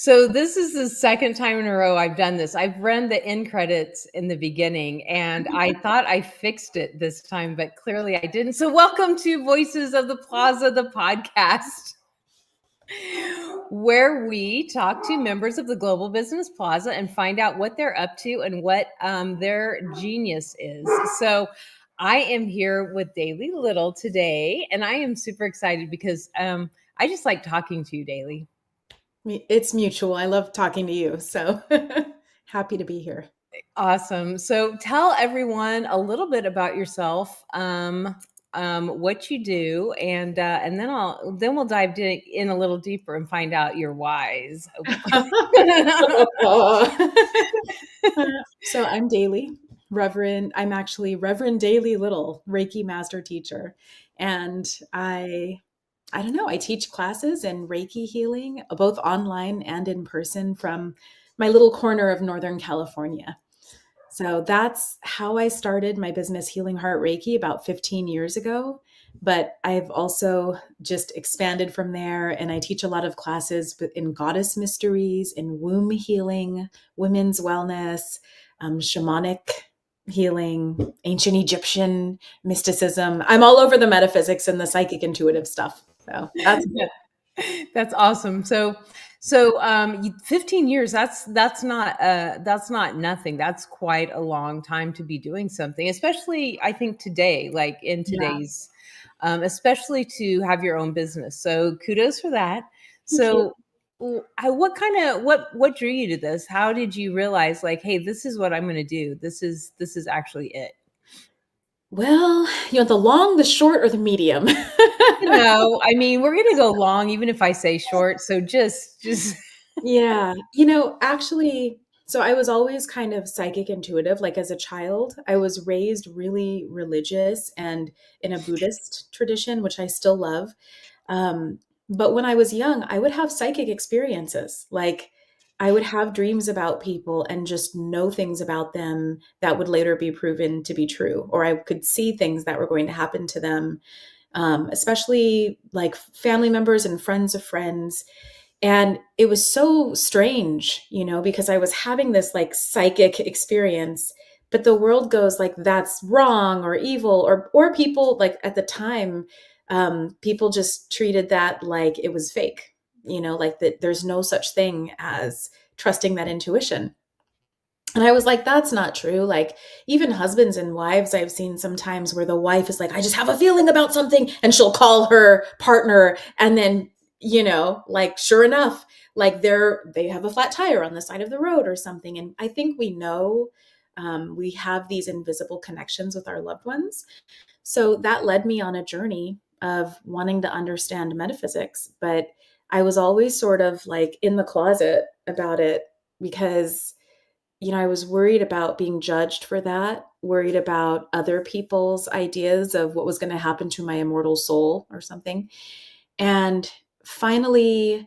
So this is the second time in a row I've done this. I've run the end credits in the beginning and I thought I fixed it this time, but clearly I didn't. So welcome to Voices of the Plaza, the podcast, where we talk to members of the Global Business Plaza and find out what they're up to and what their genius is. So I am here with Daly Little today, and I am super excited because I just like talking to you, Daly. It's mutual. I love talking to you. So happy to be here. Awesome. So tell everyone a little bit about yourself, what you do, and then we'll dive in a little deeper and find out your whys. So I'm Daly, Reverend. I'm actually Reverend Daly Little, Reiki master teacher. And I don't know, I teach classes in Reiki healing, both online and in person from my little corner of Northern California. So that's how I started my business, Healing Heart Reiki, about 15 years ago. But I've also just expanded from there, and I teach a lot of classes in goddess mysteries, in womb healing, women's wellness, shamanic healing, ancient Egyptian mysticism. I'm all over the metaphysics and the psychic intuitive stuff. So that's That's awesome. So 15 years, that's not nothing. That's quite a long time to be doing something, especially I think today, like in yeah. today's especially to have your own business. So kudos for that. Thank you. So what drew you to this? How did you realize like, hey, this is what I'm going to do? This is actually it. Well, the long, the short, or the medium. I mean, we're going to go long, even if I say short. So just Yeah. Actually, so I was always kind of psychic intuitive. Like as a child, I was raised really religious and in a Buddhist tradition, which I still love. But when I was young, I would have psychic experiences. Like I would have dreams about people and just know things about them that would later be proven to be true, or I could see things that were going to happen to them, especially like family members and friends of friends. And it was so strange, because I was having this like psychic experience, but the world goes like that's wrong or evil, or people like at the time, people just treated that like it was fake, like that there's no such thing as trusting that intuition. And I was like, that's not true. Like, even husbands and wives, I've seen sometimes where the wife is like, I just have a feeling about something. And she'll call her partner. And then, like, sure enough, like they have a flat tire on the side of the road or something. And I think we know, we have these invisible connections with our loved ones. So that led me on a journey of wanting to understand metaphysics. But I was always sort of like in the closet about it because I was worried about being judged for that, worried about other people's ideas of what was going to happen to my immortal soul or something. And finally,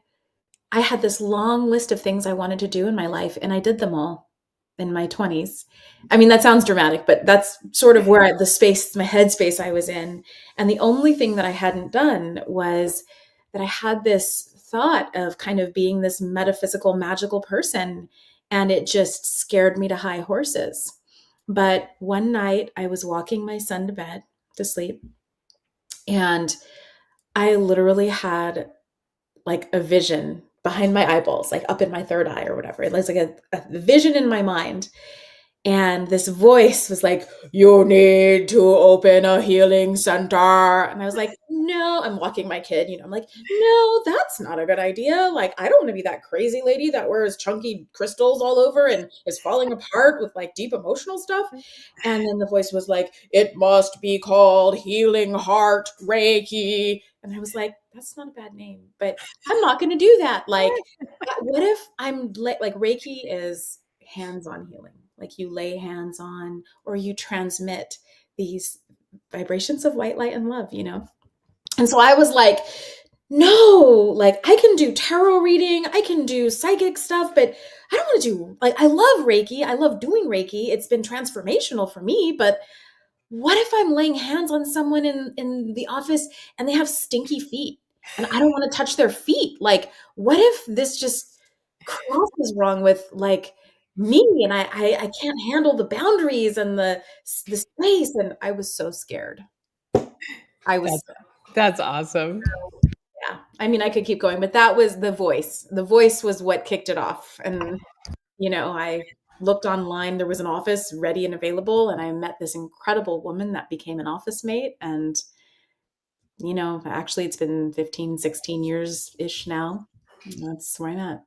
I had this long list of things I wanted to do in my life, and I did them all in my 20s. I mean, that sounds dramatic, but that's sort of where my headspace I was in. And the only thing that I hadn't done was that I had this thought of kind of being this metaphysical, magical person. And it just scared me to high horses. But one night I was walking my son to bed to sleep, and I literally had like a vision behind my eyeballs, like up in my third eye or whatever. It was like a vision in my mind. And this voice was like, you need to open a healing center. And I was like, no, I'm walking my kid, I'm like, no, that's not a good idea. Like, I don't want to be that crazy lady that wears chunky crystals all over and is falling apart with like deep emotional stuff. And then the voice was like, it must be called Healing Heart Reiki. And I was like, that's not a bad name, but I'm not going to do that. Like, what if I'm like Reiki is hands-on healing? Like you lay hands on, or you transmit these vibrations of white light and love, And so I was like, no, like I can do tarot reading, I can do psychic stuff, but I don't want to do, like, I love Reiki. I love doing Reiki. It's been transformational for me, but what if I'm laying hands on someone in the office and they have stinky feet and I don't want to touch their feet? Like, what if this just cross is wrong with like me, and I can't handle the boundaries and the space, and I was so scared. I was That's that's awesome. Yeah. I mean, I could keep going, but that was the voice. The voice was what kicked it off. And, I looked online, there was an office ready and available, and I met this incredible woman that became an office mate. And, actually it's been 15, 16 years ish now. That's where I'm at.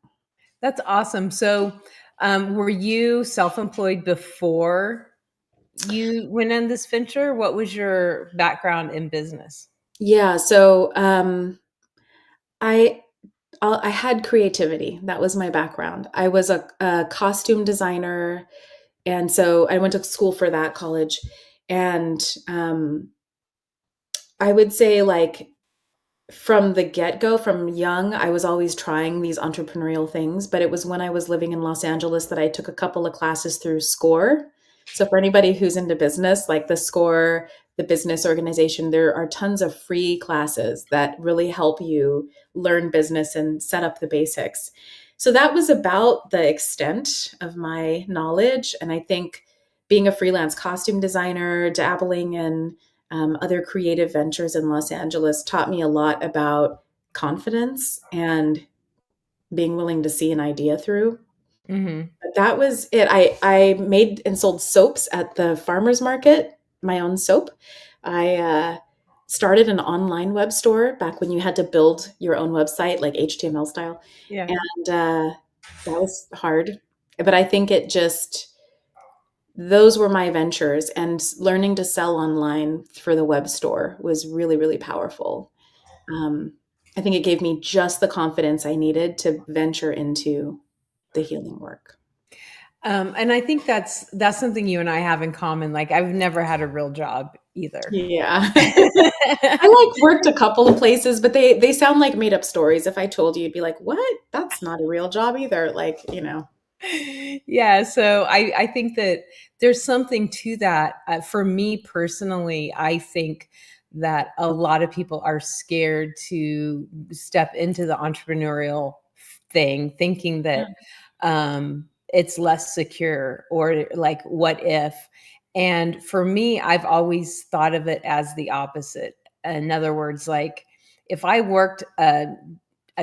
That's awesome. So, were you self-employed before you went in this venture? What was your background in business? Yeah. So, I I had creativity. That was my background. I was a costume designer, and so I went to school for that, college, and I would say like from the get-go, from young, I was always trying these entrepreneurial things, but it was when I was living in Los Angeles that I took a couple of classes through SCORE. So for anybody who's into business, like the SCORE, the business organization, there are tons of free classes that really help you learn business and set up the basics. So that was about the extent of my knowledge. And I think being a freelance costume designer, dabbling in other creative ventures in Los Angeles taught me a lot about confidence and being willing to see an idea through. Mhm. But that was it. I made and sold soaps at the farmers market, my own soap. I started an online web store back when you had to build your own website, like HTML style. Yeah. And that was hard. But I think those were my ventures, and learning to sell online for the web store was really, really powerful. Um, I think it gave me just the confidence I needed to venture into the healing work. And I think that's something you and I have in common. Like I've never had a real job either. Yeah. I like worked a couple of places, but they sound like made up stories. If I told you, you'd be like, "What? That's not a real job either." Like. Yeah, so I think that there's something to that. For me personally, I think that a lot of people are scared to step into the entrepreneurial thing, thinking Yeah. that it's less secure or like what if. And for me, I've always thought of it as the opposite. In other words, like if I worked a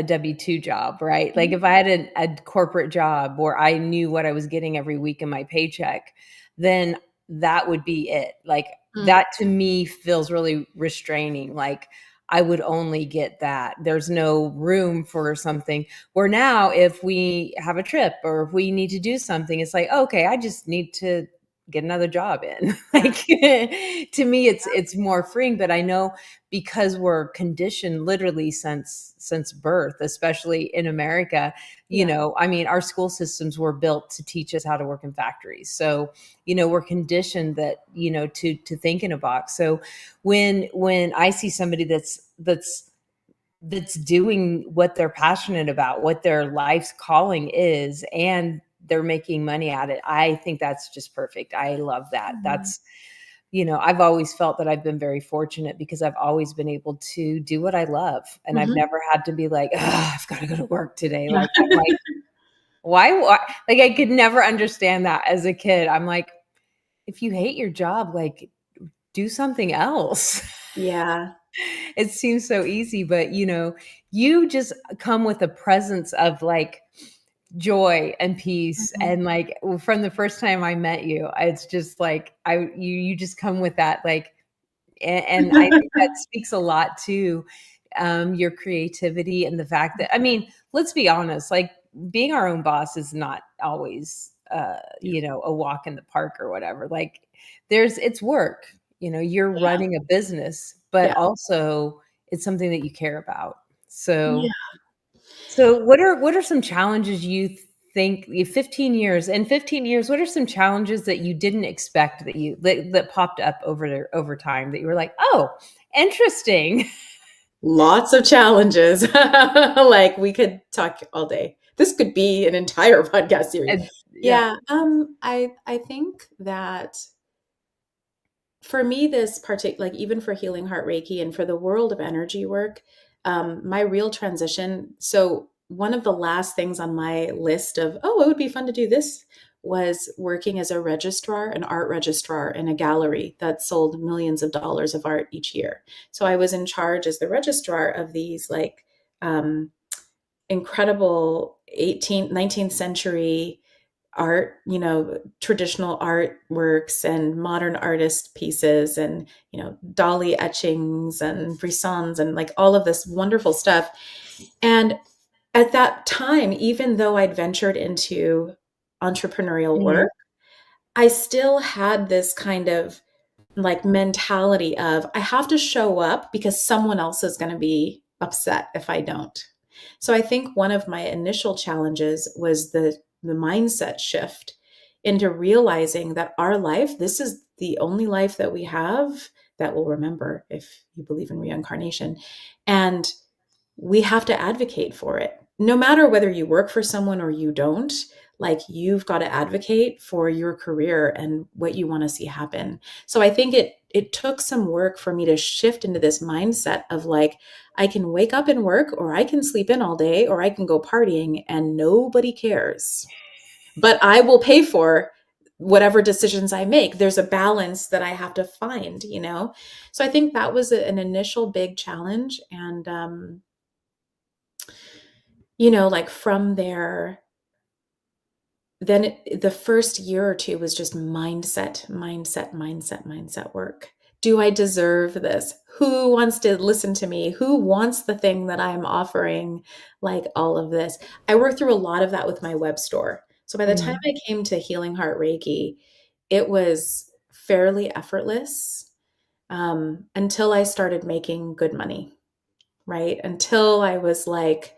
W-2 job, right? Like Mhm. if I had a corporate job where I knew what I was getting every week in my paycheck, then that would be it. Like Mm. that to me feels really restraining. Like I would only get that. There's no room for something where now if we have a trip or if we need to do something, it's like, okay, I just need to get another job in. Yeah. Like to me it's more freeing, but I know because we're conditioned literally since birth, especially in America. Yeah. I mean, our school systems were built to teach us how to work in factories. So, we're conditioned that, to think in a box. So when I see somebody that's doing what they're passionate about, what their life's calling is, and they're making money at it, I think that's just perfect. I love that. Mhm. I've always felt that I've been very fortunate because I've always been able to do what I love. And I've Mhm. never had to be like, I've got to go to work today. Yeah. Like, I'm like, why? Like, I could never understand that as a kid. I'm like, if you hate your job, like, do something else. Yeah. It seems so easy, but you just come with a presence of like joy and peace. Mhm. And like from the first time I met you, it's just like you just come with that like. And I think that speaks a lot to your creativity and the fact that, I mean, let's be honest, like being our own boss is not always, Yeah. a walk in the park or whatever. Like it's work, you're Yeah. running a business, but Yeah. also it's something that you care about. So, Yeah. what are some challenges you think 15 years in 15 years, what are some challenges that you didn't expect that popped up over time that you were like, "Oh, interesting." Lots of challenges. Like we could talk all day. This could be an entire podcast series. And yeah. Yeah, I think that for me, this particular, like even for healing heart Reiki and for the world of energy work, my real transition. So one of the last things on my list of, oh, it would be fun to do this, was working as a registrar, an art registrar in a gallery that sold millions of dollars of art each year. So I was in charge as the registrar of these like incredible 18th, 19th century art, traditional artworks and modern artist pieces and, Dali etchings and Brissons and like all of this wonderful stuff. And at that time, even though I'd ventured into entrepreneurial Mhm. work, I still had this kind of like mentality of I have to show up because someone else is going to be upset if I don't. So I think one of my initial challenges was the mindset shift into realizing that our life, this is the only life that we have that we'll remember if you believe in reincarnation. And we have to advocate for it. No matter whether you work for someone or you don't, like you've got to advocate for your career and what you want to see happen. So I think it took some work for me to shift into this mindset of like I can wake up and work or I can sleep in all day or I can go partying and nobody cares. But I will pay for whatever decisions I make. There's a balance that I have to find. So I think that was an initial big challenge and like from there, then the first year or two was just mindset work. Do I deserve this? Who wants to listen to me? Who wants the thing that I'm offering? Like all of this. I worked through a lot of that with my web store. So by the time Mhm. I came to Healing Heart Reiki, it was fairly effortless until I started making good money, right? Until I was like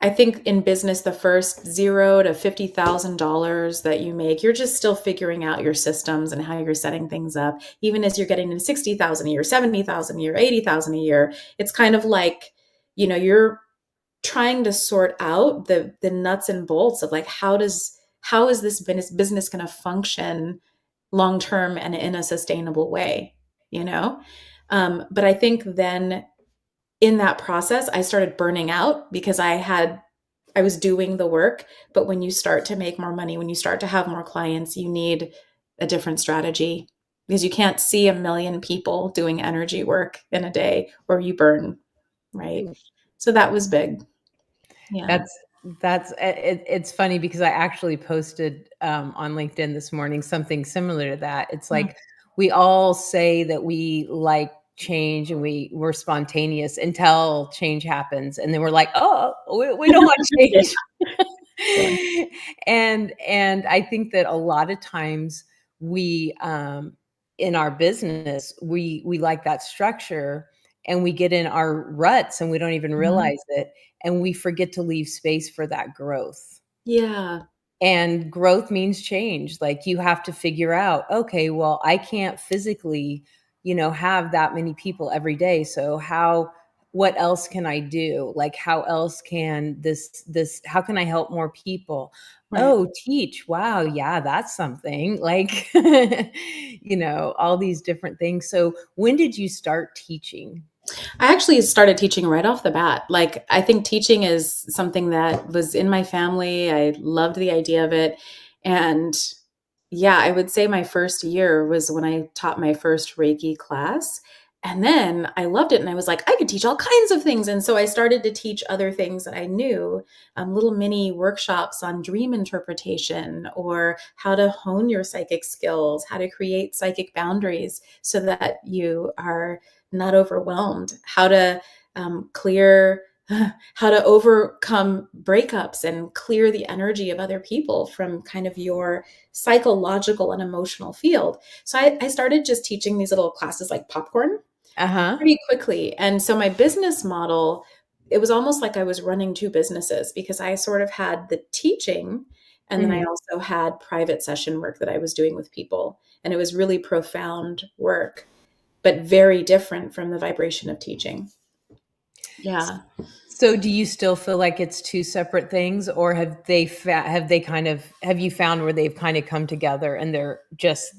I think in business the first $0 to $50,000 that you make, you're just still figuring out your systems and how you're setting things up. Even as you're getting in 60,000 a year, 70,000 a year, 80,000 a year, it's kind of like, you're trying to sort out the nuts and bolts of like how is this business going to function long term and in a sustainable way, you know? But I think then in that process, I started burning out because I was doing the work. But when you start to make more money, when you start to have more clients, you need a different strategy because you can't see a million people doing energy work in a day or you burn, right? So that was big. Yeah. That's it's funny because I actually posted on LinkedIn this morning something similar to that. It's Mm. like we all say that we like change and we're spontaneous until change happens, and then we're like, oh, we don't want Yeah. change. Yeah. And I think that a lot of times we in our business we like that structure and we get in our ruts and we don't even Mhm. realize it and we forget to leave space for that growth. Yeah. And growth means change. Like you have to figure out, okay, well, I can't physically, have that many people every day. So what else can I do? Like how else can how can I help more people? Right. Oh, teach. Wow, yeah, that's something. Like all these different things. So when did you start teaching? I actually started teaching right off the bat. Like, I think teaching is something that was in my family. I loved the idea of it. And yeah, I would say my first year was when I taught my first Reiki class. And then I loved it. And I was like, I could teach all kinds of things. And so I started to teach other things that I knew, little mini workshops on dream interpretation or how to hone your psychic skills, how to create psychic boundaries so that you are not overwhelmed, how to clear, how to overcome breakups and clear the energy of other people from kind of your psychological and emotional field. So I started just teaching these little classes like popcorn Uh-huh. pretty quickly. And so my business model, it was almost like I was running two businesses because I sort of had the teaching and then I Mhm. also had private session work that I was doing with people. And it was really profound work, but very different from the vibration of teaching. Yeah. So do you still feel like it's two separate things or have you found where they've kind of come together and they're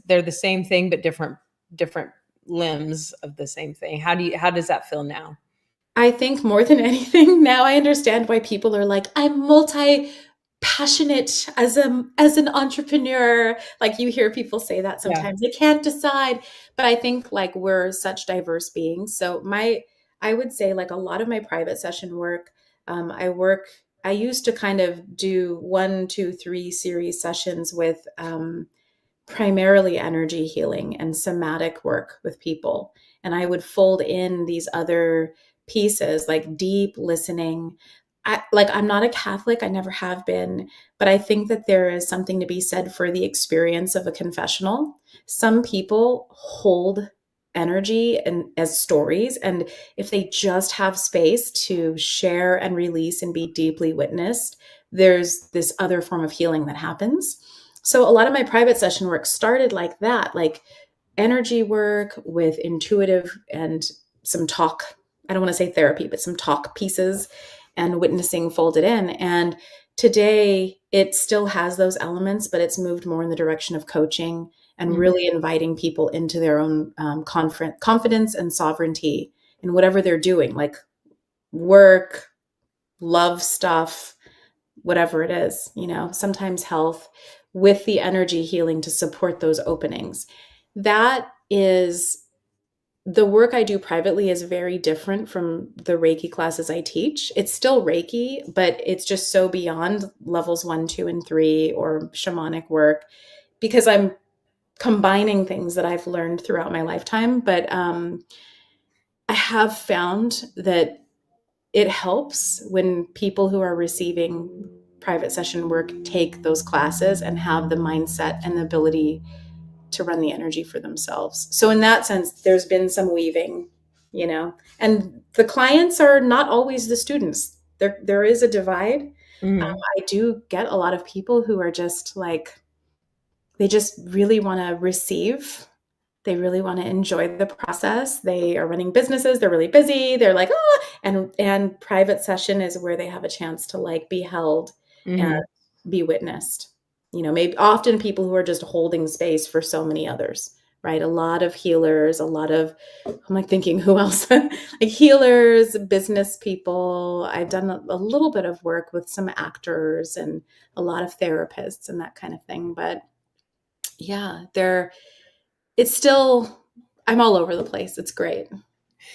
the same thing but different limbs of the same thing? How does that feel now? I think more than anything, now I understand why people are like, I'm multi passionate as an entrepreneur. Like you hear people say that Yeah. sometimes. They can't decide. But I think like we're such diverse beings. So my I would say like a lot of my private session work, I used to kind of do 1, 2, 3 series sessions with primarily energy healing and somatic work with people. And I would fold in these other pieces like deep listening. I'm not a Catholic, I never have been, but I think that there is something to be said for the experience of a confessional. Some people hold energy and as stories, and if they just have space to share and release and be deeply witnessed, there's this other form of healing that happens. So a lot of my private session work started like that, like energy work with intuitive and some talk. I don't want to say therapy, but some talk pieces and witnessing folded in. And today it still has those elements, but it's moved more in the direction of coaching and Mhm. really inviting people into their own confidence and sovereignty in whatever they're doing, like work, love stuff, whatever it is, sometimes health, with the energy healing to support those openings. That is the work I do privately is very different from the Reiki classes I teach. It's still Reiki, but it's just so beyond levels 1, 2, and 3 or shamanic work because I'm combining things that I've learned throughout my lifetime. But I have found that it helps when people who are receiving private session work take those classes and have the mindset and the ability to run the energy for themselves. So in that sense, there's been some weaving, and the clients are not always the students. There is a divide. Mhm. I do get a lot of people who are just like, they just really want to receive. They really want to enjoy the process. They are running businesses. They're really busy. They're like, oh, and private session is where they have a chance to like be held and Mhm. be witnessed. Maybe often people who are just holding space for so many others, right? A lot of healers, a lot of, I'm like thinking who else? Like healers, business people. I've done a little bit of work with some actors and a lot of therapists and that kind of thing. But yeah, it's still, I'm all over the place. It's great.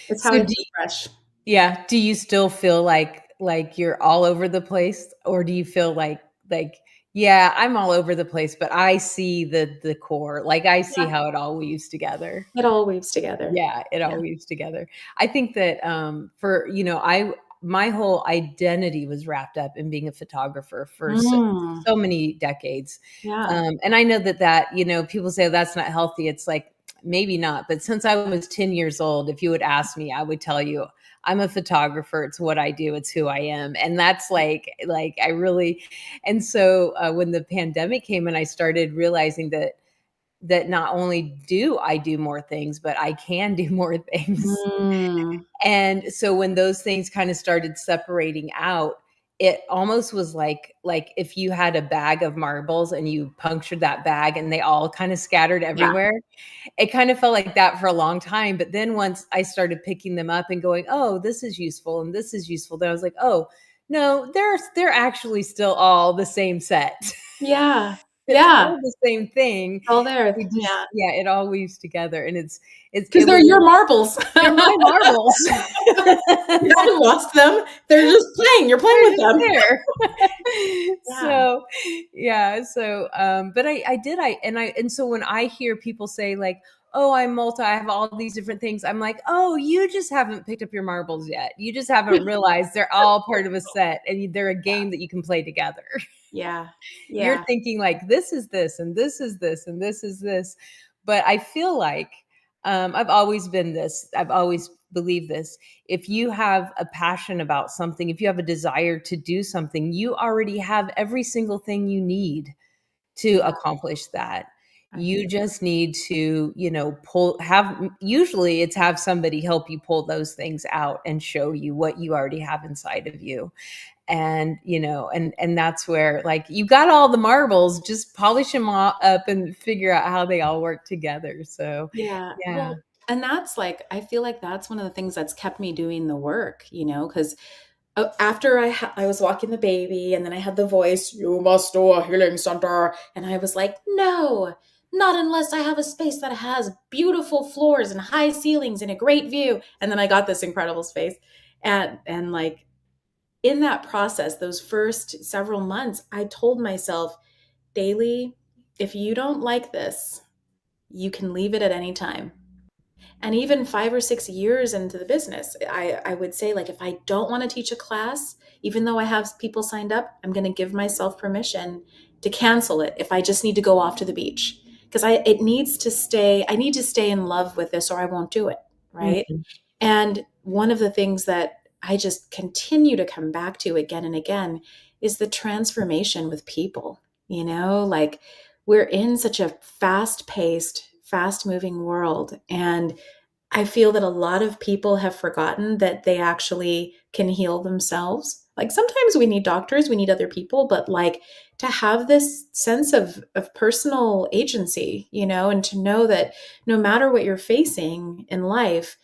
It's how So I do refresh. Yeah. Do you still feel like you're all over the place, or do you feel like yeah, I'm all over the place, but I see the core. Like I see Yeah. how it all weaves together. It all weaves together. Yeah, it all Yeah. weaves together. I think that for I my whole identity was wrapped up in being a photographer for Mm. so many decades. Yeah. And I know that people say that's not healthy. It's like maybe not, but since I was 10 years old, if you would ask me, I would tell you I'm a photographer. It's what I do. It's who I am. And that's like I really and so when the pandemic came and I started realizing that not only do I do more things, but I can do more things. Mm. And so when those things kind of started separating out, it almost was like if you had a bag of marbles and you punctured that bag and they all kind of scattered Yeah. everywhere. It kind of felt like that for a long time. But then once I started picking them up and going, oh, this is useful and this is useful, then I was like, oh, no, they're actually still all the same set. Yeah. It's Yeah. all the same thing. All there. We just Yeah. yeah, it all weaves together, and Because it they're was your marbles. they're my marbles. You haven't lost them. They're just playing. You're playing They're with just them. there. Yeah. So, yeah, so, but I did and so when I hear people say like, "Oh, I have all these different things," I'm like, "Oh, you just haven't picked up your marbles yet. You just haven't realized they're all part of a set and they're a game that you can play together." Yeah. You're Yeah. thinking like this is this and this is this and this is this. But I feel like I've always been this. I've always believed this. If you have a passion about something, if you have a desire to do something, you already have every single thing you need to Yeah. accomplish that. I think You just need to, usually it's have somebody help you pull those things out and show you what you already have inside of you. And and that's where like you got all the marbles, just polish them all up and figure out how they all work together. So yeah. yeah. Well, And that's like, I feel like that's one of the things that's kept me doing the work, because after I was walking the baby, and then I had the voice, "You must do a healing center," and I was like, no, not unless I have a space that has beautiful floors and high ceilings and a great view. And then I got this incredible space, and like, in that process, those first several months, I told myself daily, if you don't like this, you can leave it at any time. And even 5 or 6 years into the business, I would say, like, if I don't want to teach a class, even though I have people signed up, I'm going to give myself permission to cancel it if I just need to go off to the beach. Because I need to stay in love with this, or I won't do it. Right. Mhm. And one of the things that I just continue to come back to again and again is the transformation with people. Like, we're in such a fast paced, fast moving world. And I feel that a lot of people have forgotten that they actually can heal themselves. Like, sometimes we need doctors, we need other people, but like, to have this sense of personal agency, and to know that no matter what you're facing in life,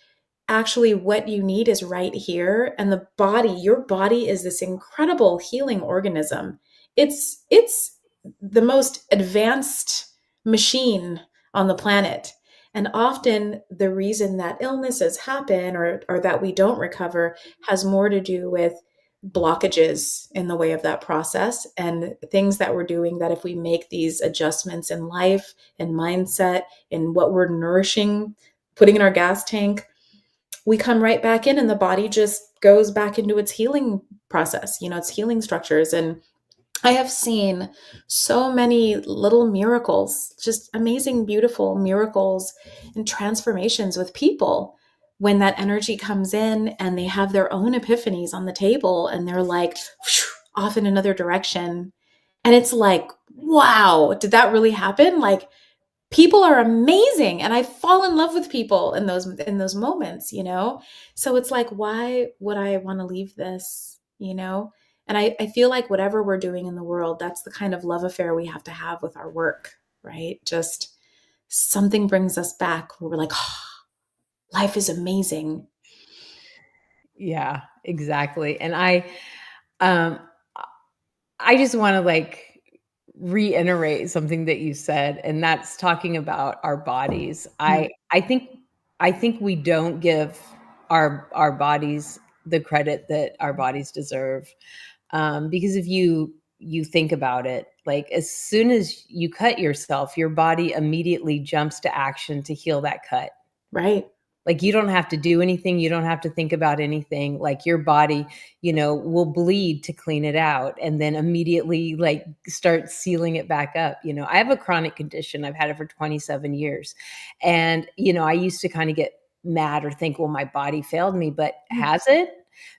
actually what you need is right here. And your body is this incredible healing organism. It's the most advanced machine on the planet. And often the reason that illnesses happen, or that we don't recover, has more to do with blockages in the way of that process, and things that we're doing, that if we make these adjustments in life and mindset and what we're nourishing, putting in our gas tank, we come right back in, and the body just goes back into its healing process, its healing structures. And I have seen so many little miracles, just amazing, beautiful miracles and transformations with people when that energy comes in and they have their own epiphanies on the table, and they're like off in another direction. And it's like, wow, did that really happen? Like, people are amazing, and I fall in love with people in those moments. So it's like, why would I want to leave this? And I feel like whatever we're doing in the world, that's the kind of love affair we have to have with our work, right? Just something brings us back where we're like, oh, life is amazing. Yeah, exactly. And um I just want to like reiterate something that you said, and that's talking about our bodies. Mm, I think we don't give our bodies the credit that our bodies deserve. Because if you think about it, like as soon as you cut yourself, your body immediately jumps to action to heal that cut. right. Like, you don't have to do anything, you don't have to think about anything, like, your body, will bleed to clean it out and then immediately, like, start sealing it back up. I have a chronic condition, I've had it for 27 years, and, I used to kinda get mad or think, "Well, my body failed me," but Mm, has it?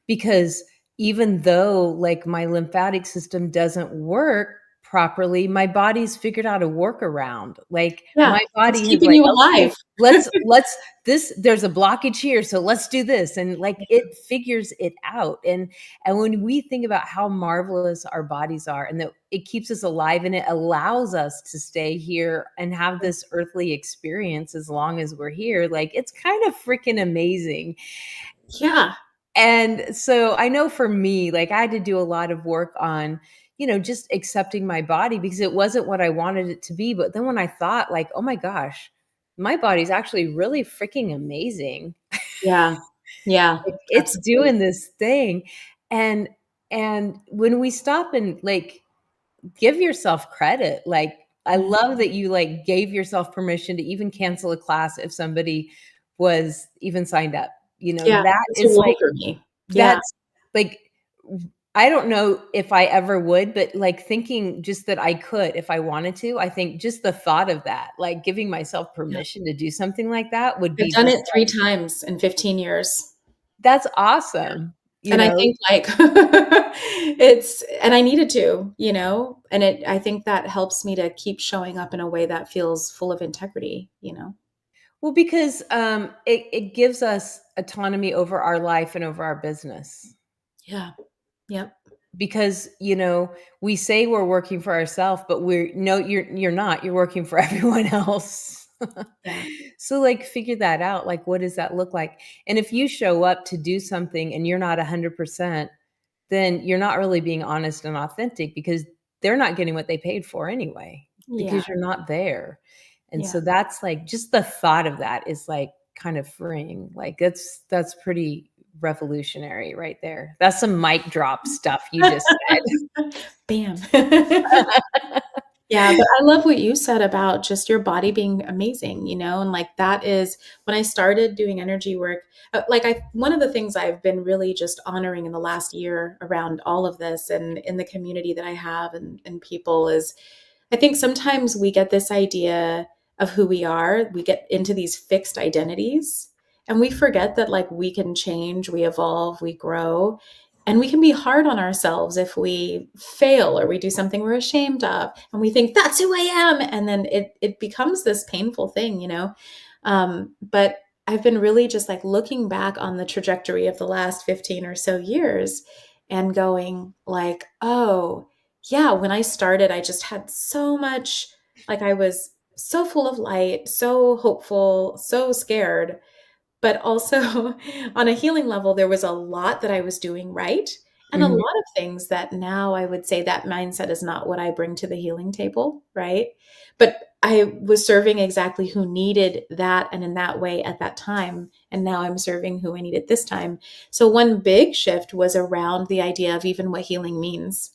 Because even though, like, my lymphatic system doesn't work properly, my body's figured out a workaround. Like, yeah, my it's body has keeping like, you "Okay, alive. let's this there's a blockage here, so let's do this," and like it figures it out. And when we think about how marvelous our bodies are, and that it keeps us alive, and it allows us to stay here and have this earthly experience as long as we're here, like, it's kind of freaking amazing. Yeah. And so I know for me, like, I had to do a lot of work on, just accepting my body because it wasn't what I wanted it to be. But then when I thought, like, oh my gosh, my body's actually really freaking amazing. Yeah. Yeah. Like, it's Absolutely. doing this thing. And when we stop and like give yourself credit, like, I Yeah. love that you like gave yourself permission to even cancel a class if somebody was even signed up. Yeah. That It's a is win like, for me. Yeah. that's like, I don't know if I ever would, but like thinking just that I could if I wanted to, I think just the thought of that, like giving myself Yeah. permission to do something like that would I've be done just it 3 times in 15 years. that's awesome, And I think, like, and I needed to, and I think that helps me to keep showing up in a way that feels full of integrity. Well, because, it gives us autonomy over our life and over our business. Yeah. Yep. Because, we say we're working for ourselves, but we're no, you're not. You're working for everyone else. Yeah. So, like, figure that out. Like, what does that look like? And if you show up to do something and you're not 100%, then you're not really being honest and authentic because they're not getting what they paid for anyway, Yeah. because you're not there. And Yeah. so that's like just the thought of that is like kind of freeing. Like that's pretty revolutionary right there. That's some mic drop stuff you just Bam. said. Yeah, but I love what you said about just your body being amazing, and like that is when I started doing energy work, like one of the things I've been really just honoring in the last year around all of this and in the community that I have and people is I think sometimes we get this idea of who we are. We get into these fixed identities and we forget that like we can change, we evolve, we grow, and we can be hard on ourselves if we fail or we do something we're ashamed of and we think that's who I am. And then it becomes this painful thing. But I've been really just like looking back on the trajectory of the last 15 or so years and going like, oh, yeah, when I started, I just had so much, like I was so full of light, so hopeful, so scared. But also on a healing level, there was a lot that I was doing right. And a lot Mhm, of things that now I would say that mindset is not what I bring to the healing table, right? But I was serving exactly who needed that and in that way at that time. And now I'm serving who I need at this time. So one big shift was around the idea of even what healing means.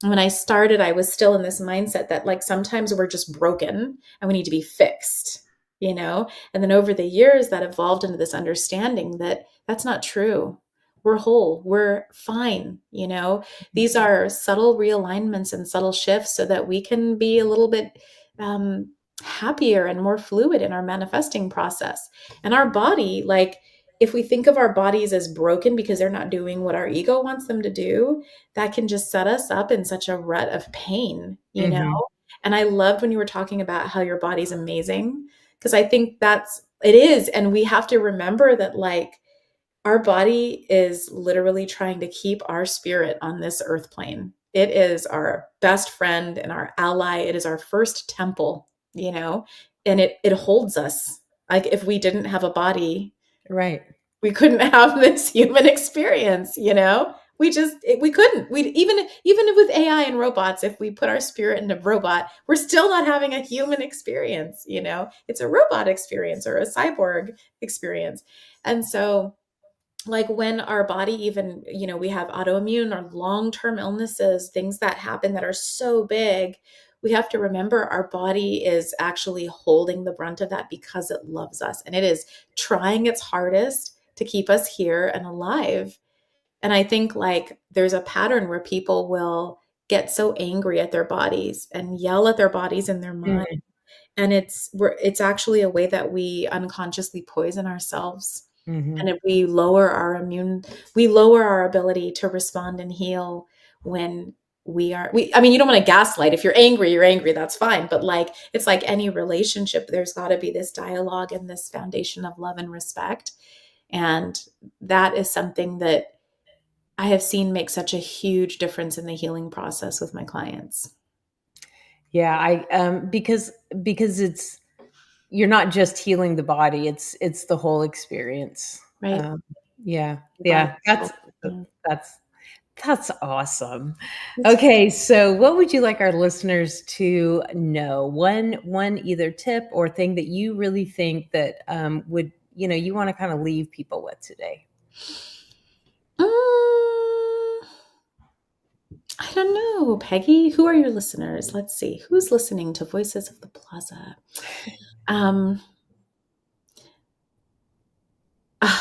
When I started, I was still in this mindset that like sometimes we're just broken and we need to be fixed, you know? And then over the years, that evolved into this understanding that that's not true. We're whole, we're fine. These are subtle realignments and subtle shifts so that we can be a little bit happier and more fluid in our manifesting process. And our body, like, if we think of our bodies as broken because they're not doing what our ego wants them to do, that can just set us up in such a rut of pain. mhm. And I loved when you were talking about how your body's amazing because I think it is. And we have to remember that, like, our body is literally trying to keep our spirit on this earth plane. It is our best friend and our ally. It is our first temple, and it holds us. Like, if we didn't have a body, Right. we couldn't have this human experience. We couldn't. We even with AI and robots, if we put our spirit in a robot, we're still not having a human experience. It's a robot experience or a cyborg experience. And so, like, when our body, even, we have autoimmune or long-term illnesses, things that happen that are so big, we have to remember our body is actually holding the brunt of that because it loves us and it is trying its hardest to keep us here and alive. And I think, like, there's a pattern where people will get so angry at their bodies and yell at their bodies in their mind, Mhm, and it's actually a way that we unconsciously poison ourselves. And mhm. if we lower our ability to respond and heal when I mean, you don't want to gaslight. If you're angry, that's fine. But like, it's like any relationship, there's got to be this dialogue and this foundation of love and respect. And that is something that I have seen make such a huge difference in the healing process with my clients. Yeah, because it's you're not just healing the body, it's the whole experience. Right? Um, yeah, Your body, yeah, soul. Yeah. that's that's awesome. It's Okay, so what would you like our listeners to know? One either tip or thing that you really think that would you want to kind of leave people with today? Mm, I don't know, Peggy. Who are your listeners? Let's see. Who's listening to Voices of the Plaza? Um,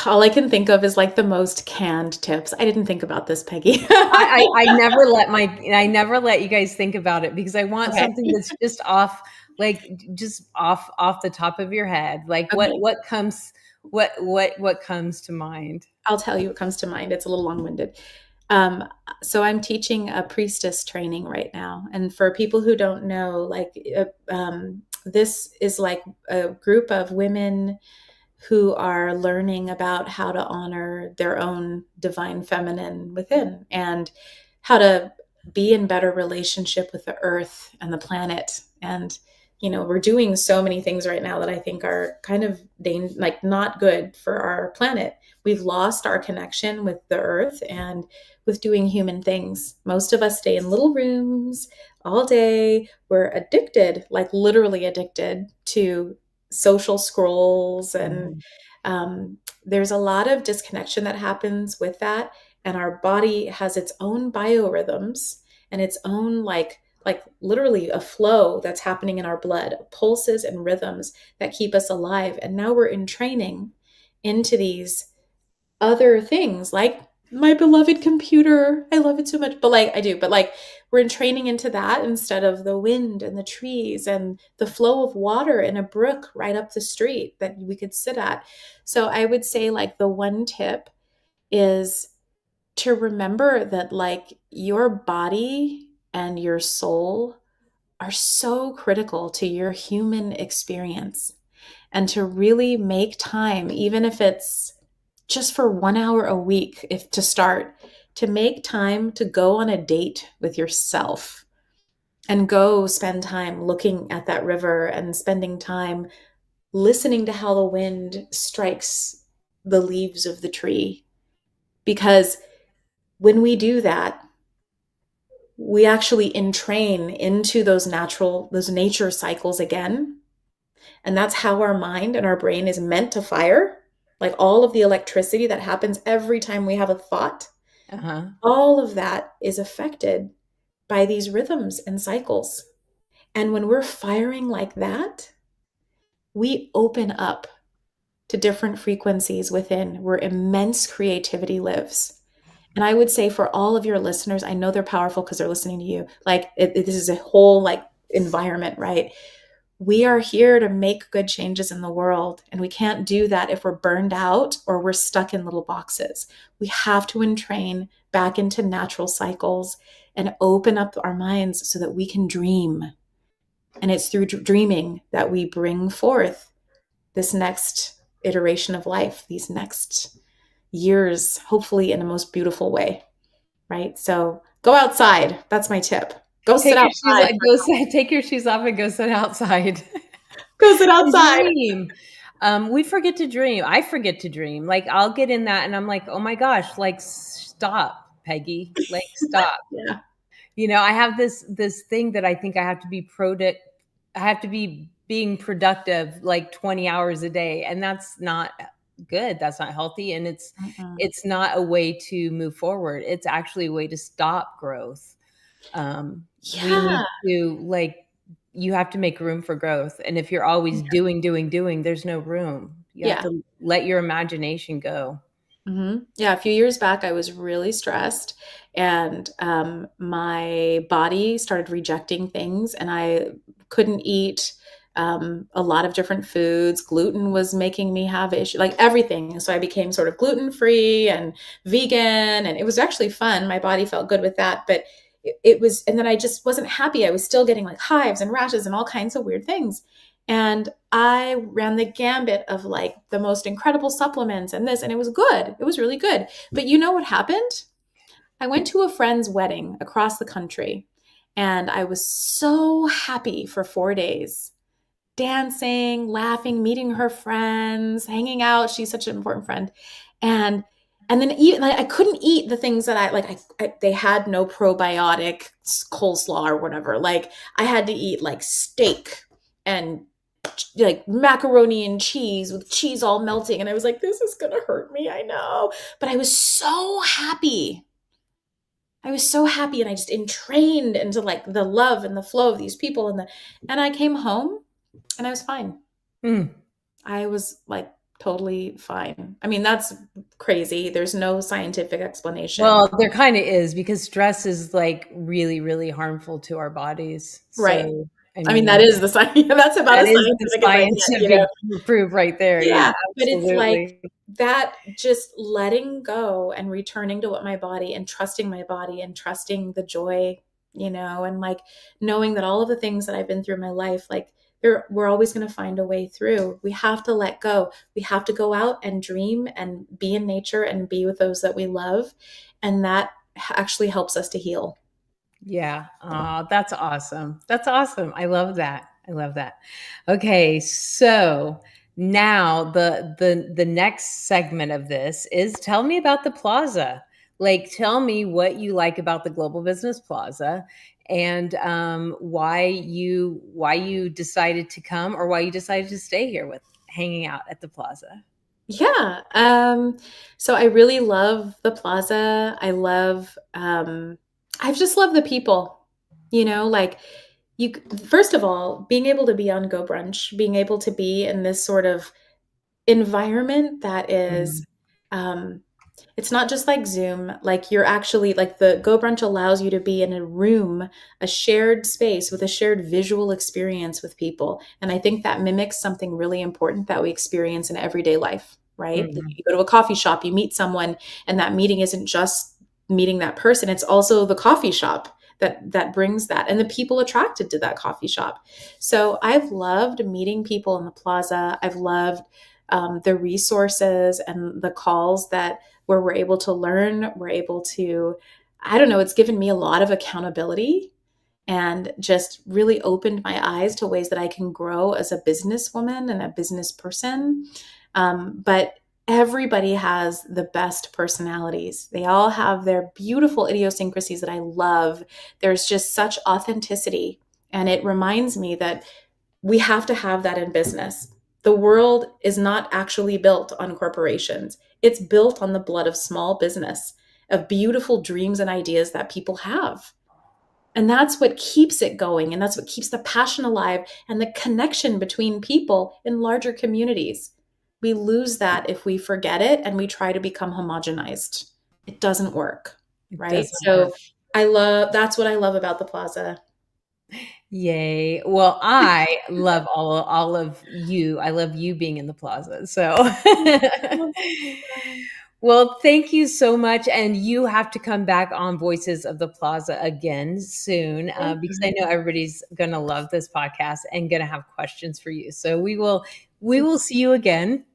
all I can think of is like the most canned tips. I didn't think about this, Peggy. I never let you guys think about it because I want Okay. something that's just off, like just off the top of your head. Like Okay. what comes to mind? I'll tell you what comes to mind. It's a little long-winded. Um, so I'm teaching a priestess training right now, and for people who don't know, like, this is like a group of women who are learning about how to honor their own divine feminine within and how to be in better relationship with the earth and the planet and we're doing so many things right now that I think are kind of like not good for our planet. We've lost our connection with the earth and with doing human things. Most of us stay in little rooms all day. We're addicted, like literally addicted to social scrolls, and Mhm. there's a lot of disconnection that happens with that. And our body has its own biorhythms and its own like literally a flow that's happening in our blood, pulses and rhythms that keep us alive. And now we're in training into these other things like my beloved computer. I love it so much, but like I do, but like we're in training into that instead of the wind and the trees and the flow of water in a brook right up the street that we could sit at. So I would say like the one tip is to remember that like your body and your soul are so critical to your human experience, and to really make time, even if it's just for 1 hour a week, if to start, to make time to go on a date with yourself and go spend time looking at that river and spending time listening to how the wind strikes the leaves of the tree. Because when we do that, we actually entrain into those nature cycles again. And that's how our mind and our brain is meant to fire. Like all of the electricity that happens every time we have a thought, Uh-huh. all of that is affected by these rhythms and cycles. And when we're firing like that, we open up to different frequencies within where immense creativity lives. And I would say for all of your listeners, I know they're powerful because they're listening to you. Like this is a whole like environment, right? We are here to make good changes in the world. And we can't do that if we're burned out or we're stuck in little boxes. We have to entrain back into natural cycles and open up our minds so that we can dream. And it's through dreaming that we bring forth this next iteration of life, these next years, hopefully in a most beautiful way, right? So go outside. That's my tip. Go sit Take your shoes outside. go sit take your shoes off and go sit outside. Go sit And outside. dream. We forget to dream. I forget to dream. Like, I'll get in that and I'm like, "Oh my gosh, like, stop, Peggy. Like, stop." Yeah. I have this thing that I think I have to be being productive like 20 hours a day, and that's not good. That's not healthy, and Mm-mm. it's not a way to move forward. It's actually a way to stop growth. We Yeah. need to like you have to make room for growth, and if you're always doing, doing, doing, there's no room. You have Yeah. to let your imagination go. Yeah, a few years back, I was really stressed, and my body started rejecting things, and I couldn't eat a lot of different foods. Gluten was making me have issues, like everything. So I became sort of gluten free and vegan, and it was actually fun. My body felt good with that, but it was, and then I just wasn't happy. I was still getting like hives and rashes and all kinds of weird things. And I ran the gambit of like the most incredible supplements and this, and it was good. It was really good. But you know what happened? I went to a friend's wedding across the country, and I was so happy for 4 days, dancing, laughing, meeting her friends, hanging out. She's such an important friend. And and then even like I couldn't eat the things that they had no probiotic coleslaw or whatever. Like I had to eat like steak and like macaroni and cheese with cheese all melting, and I was like, this is gonna hurt me, I know, but I was so happy. I was so happy, and I just entrained into like the love and the flow of these people, and I came home and I was fine. Mm. I was like totally fine. I mean, that's crazy. There's no scientific explanation. Well, there kinda is because stress is, like, really, really harmful to our bodies. Right. So, I I mean, that mean, is the science. That's about that as is the scientific as I get. scientific proof right there. Yeah, Yeah, but it's like absolutely. that, just letting go and returning to what my body and trusting the joy, and like knowing that all of the things that I've been through in my life, like we're always going to find a way through. We have to let go. We have to go out and dream and be in nature and be with those that we love. And that actually helps us to heal. Yeah. Aw, that's awesome. That's awesome. I love that. I love that. Okay, so now the next segment of this is tell me about the plaza. Like, tell me what you like about the Global Business Plaza, and why you decided to come, or why you decided to stay here with hanging out at the plaza. Yeah. So I really love the plaza. I just love the people, like you, first of all, being able to be on GoBrunch, being able to be in this sort of environment that is, Mhm. um, it's not just like Zoom, like you're actually like the GoBrunch allows you to be in a room, a shared space with a shared visual experience with people. And I think that mimics something really important that we experience in everyday life, right? Like Mhm. you go to a coffee shop, you meet someone, and that meeting isn't just meeting that person, it's also the coffee shop that brings that and the people attracted to that coffee shop. So I've loved meeting people in the plaza. I've loved the resources and the calls that where we're able to learn, we're able to, I don't know, it's given me a lot of accountability and just really opened my eyes to ways that I can grow as a businesswoman and a business person. But everybody has the best personalities. They all have their beautiful idiosyncrasies that I love. There's just such authenticity. And it reminds me that we have to have that in business. The world is not actually built on corporations. It's built on the blood of small business, of beautiful dreams and ideas that people have. And that's what keeps it going. And that's what keeps the passion alive and the connection between people in larger communities. We lose that if we forget it and we try to become homogenized. It doesn't work, It right? doesn't So work. that's what I love about the plaza. Yay. Well, I love all of you. I love you being in the plaza. So well, thank you so much. And you have to come back on Voices of the Plaza again soon, because I know everybody's going to love this podcast and going to have questions for you. So we will see you again.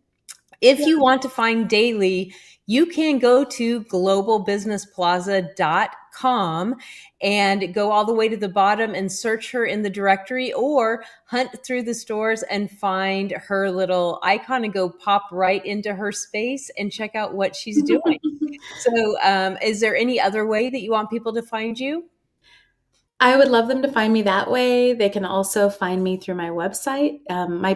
If Yeah. you want to find Daily, you can go to globalbusinessplaza.com and go all the way to the bottom and search her in the directory, or hunt through the stores and find her little icon and go pop right into her space and check out what she's doing. So, is there any other way that you want people to find you? I would love them to find me that way. They can also find me through my website. My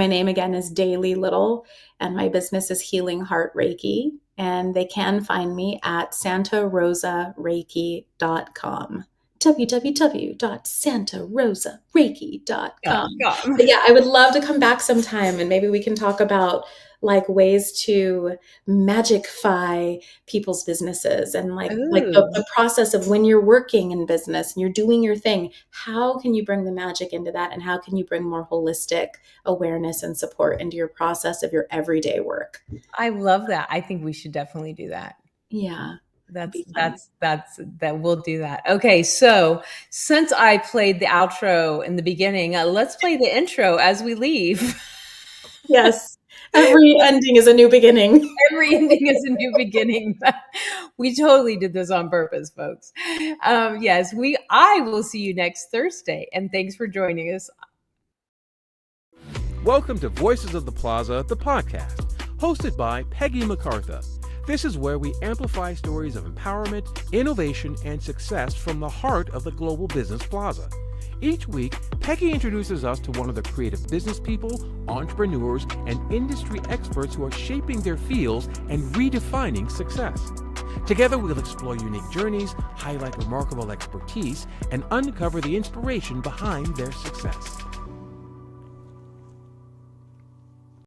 name again is Daily Little, and my business is Healing Heart Reiki. And they can find me at santarosareiki.com. www.santarosareiki.com. .com. But yeah, I would love to come back sometime and maybe we can talk about like ways to magicify people's businesses and like the Ooh, process of when you're working in business and you're doing your thing, how can you bring the magic into that and how can you bring more holistic awareness and support into your process of your everyday work? I love that. I think we should definitely do that. Yeah, it'd That's be fun. that's that's that we'll do that. Okay, so since I played the outro in the beginning, let's play the intro as we leave. Yes, every ending is a new beginning. Every ending is a new beginning. We totally did this on purpose, folks. Yes, I will see you next Thursday, and thanks for joining us. Welcome to Voices of the Plaza, the podcast, hosted by Peggy MacArthur. This is where we amplify stories of empowerment, innovation, and success from the heart of the Global Business Plaza. Each week, Peggy introduces us to one of the creative business people, entrepreneurs, and industry experts who are shaping their fields and redefining success. Together, we'll explore unique journeys, highlight remarkable expertise, and uncover the inspiration behind their success.